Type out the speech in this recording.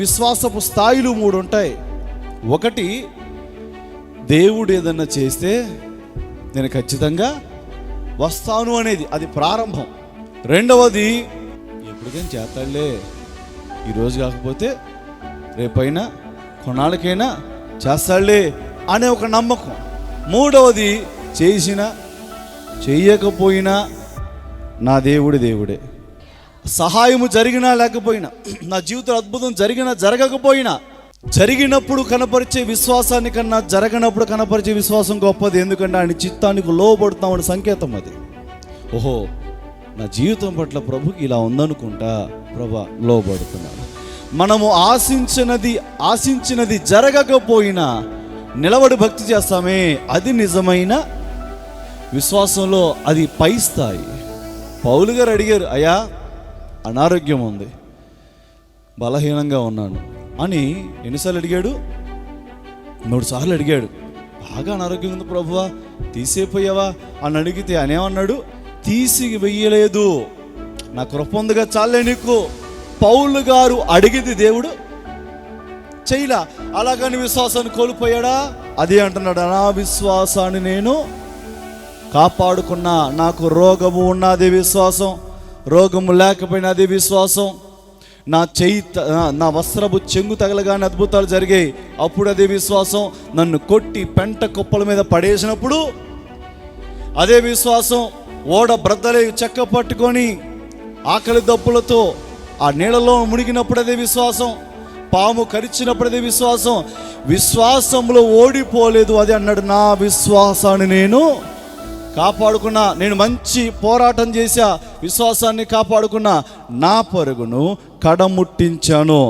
విశ్వాసపు స్థాయిలు 3 ఉంటాయి. ఒకటి, దేవుడు ఏదన్నా చేస్తే నేను ఖచ్చితంగా వస్తాను అనేది, అది ప్రారంభం. రెండవది, ఎప్పటికైనా చేస్తాడులే, ఈరోజు కాకపోతే రేపైనా కొన్నాళ్ళకైనా చేస్తాడులే అనే ఒక నమ్మకం. మూడవది, చేసినా చెయ్యకపోయినా నా దేవుడు దేవుడే. సహాయము జరిగినా లేకపోయినా, నా జీవితంలో అద్భుతం జరిగినా జరగకపోయినా, జరిగినప్పుడు కనపరిచే విశ్వాసాన్ని కన్నా జరగనప్పుడు కనపరిచే విశ్వాసం గొప్పది. ఎందుకంటే ఆయన చిత్తానికి లోబడుతామని సంకేతం అది. ఓహో, నా జీవితం పట్ల ప్రభుకి ఇలా ఉందనుకుంటా, ప్రభా లోబడుతున్నాను. మనము ఆశించినది జరగకపోయినా నిలబడి భక్తి చేస్తామే, అది నిజమైన విశ్వాసంలో అది పై స్థాయి. పౌలు గారు అడిగారు, అయ్యా అనారోగ్యం ఉంది, బలహీనంగా ఉన్నాను అని ఎన్నిసార్లు అడిగాడు? 3 సార్లు అడిగాడు. బాగా అనారోగ్యం ఉంది ప్రభువా, తీసేపోయావా అని అడిగితే అనేమన్నాడు? తీసి వెయ్యలేదు, నా కృప ఉందిగా చాలే నీకు. పౌలు గారు అడిగింది దేవుడు చెయ్యలా. అలాగని విశ్వాసాన్ని కోల్పోయాడా? అదే అంటున్నాడు, నా విశ్వాసాన్ని నేను కాపాడుకున్నా. నాకు రోగము ఉన్న అదే విశ్వాసం, రోగము లేకపోయినా అదే విశ్వాసం. నా వస్త్రపు చెంగు తగలగానే అద్భుతాలు జరిగాయి, అప్పుడు అదే విశ్వాసం. నన్ను కొట్టి పెంట కుప్పల మీద పడేసినప్పుడు అదే విశ్వాసం. ఓడ బ్రద్దలే చెక్క పట్టుకొని ఆకలి దప్పులతో ఆ నీళ్ళలో మునిగినప్పుడు అదే విశ్వాసం. పాము కరిచినప్పుడు అదే విశ్వాసం. విశ్వాసంలో ఓడిపోలేదు. అది అన్నాడు, నా విశ్వాసాన్ని నేను కాపాడుకున్నా. నేను మంచి పోరాటం చేశా, విశ్వాసాన్ని కాపాడుకున్నా, నా పరుగును కడముట్టించాను.